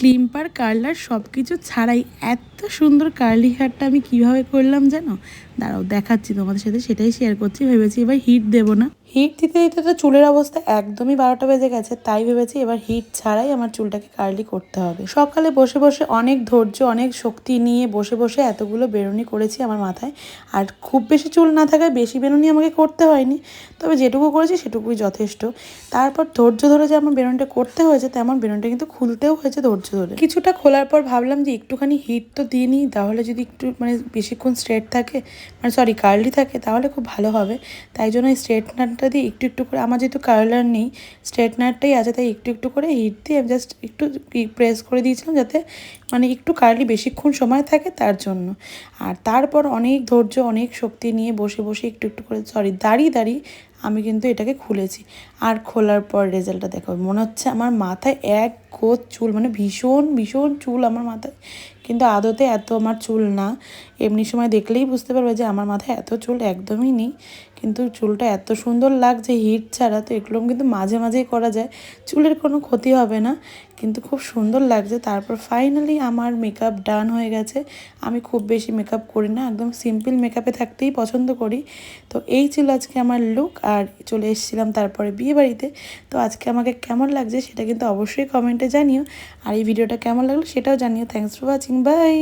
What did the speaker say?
ক্লিম্পার curler সব কিছু ছাড়াই এত সুন্দর কার্লি হেয়ারটা আমি কিভাবে করলাম জানো? দাঁড়াও দেখাচ্ছি তোমাদের সাথে, সেটাই শেয়ার করছি। ভেবেছি এবার হিট দেবো না, হিট দিতে দিতে তো চুলের অবস্থা একদমই 12টা বেজে গেছে, তাই ভেবেছি এবার হিট ছাড়াই আমার চুলটাকে কার্লি করতে হবে। সকালে বসে বসে অনেক ধৈর্য অনেক শক্তি নিয়ে বসে বসে এতগুলো বেরুনি করেছি আমার মাথায়। আর খুব বেশি চুল না থাকায় বেশি বেরুনি আমাকে করতে হয়নি, তবে যেটুকু করেছি সেটুকুই যথেষ্ট। তারপর ধৈর্য ধরে যে আমার বেরুনিটা করতে হয়েছে, তেমন বেরুনিটা কিন্তু খুলতেও হয়েছে ধৈর্য ধরে। কিছুটা খোলার পর ভাবলাম যে একটুখানি হিট তো দিয়ে নিই, তাহলে যদি একটু বেশিক্ষণ স্ট্রেট থাকে, কার্লি থাকে, তাহলে খুব ভালো হবে। তাই জন্য এই স্ট্রেটনারটা দিয়ে একটু একটু করে, আমার যেহেতু কার্লার নেই স্ট্রেটনারটাই আছে, তাই একটু একটু করে হিট দিয়ে আমি জাস্ট একটু প্রেস করে দিয়েছিলাম, যাতে একটু কার্লি বেশিক্ষণ সময় থাকে তার জন্য। আর তারপর অনেক ধৈর্য অনেক শক্তি নিয়ে বসে বসে একটু একটু করে দাঁড়িয়ে দাঁড়িয়ে আমি কিন্তু এটাকে খুলেছি। আর খোলার পর রেজাল্টটা দেখো, মনে হচ্ছে আমার মাথায় এক গোছ চুল, ভীষণ ভীষণ চুল আমার মাথায়, কিন্তু আদতে এত আমার চুল না। এমনি সময় দেখলেই বুঝতে পারবে যে আমার মাথায় এত চুল একদমই নেই, কিন্তু চুলটা এত সুন্দর লাগছে হিট ছাড়া। তো এগুলো কিন্তু মাঝে মাঝেই করা যায়, চুলের কোনো ক্ষতি হবে না, কিন্তু খুব সুন্দর লাগছে। তারপর ফাইনালি আমার মেকআপ ডান হয়ে গেছে। আমি খুব বেশি মেকআপ করি না, একদম সিম্পল মেকআপে থাকতেই পছন্দ করি। তো এই ছিল আজকে আমার লুক, আর চলে এসেছিলাম তারপরে বিয়েবাড়িতে। তো আজকে আমাকে কেমন লাগছে সেটা কিন্তু অবশ্যই কমেন্টে জানিও, আর এই ভিডিওটা কেমন লাগলো সেটাও জানিও। Thanks for watching, by.